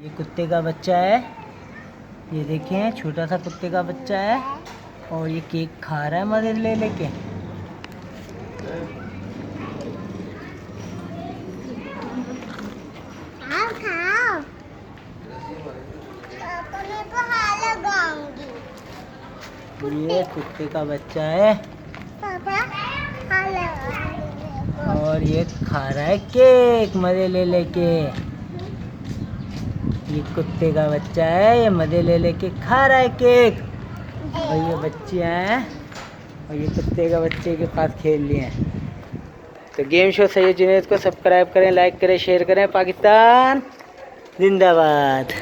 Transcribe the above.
ये कुत्ते का बच्चा है, ये देखें छोटा सा कुत्ते का बच्चा है और ये केक खा रहा है मदद ले लेके। खाओ खाओ, पापा मैं तो हाथ लगाऊंगी। ये कुत्ते का बच्चा है पापा हाथ लगाऊंगी। और ये खा रहा है केक मजे ले लेके। ये कुत्ते का बच्चा है, ये मजे ले लेके खा रहा है केक। और ये बच्चियाँ हैं और ये कुत्ते का बच्चे के पास खेल लिए हैं। तो गेम शो सैयद जुनैद को सब्सक्राइब करें, लाइक करें, शेयर करें। पाकिस्तान जिंदाबाद।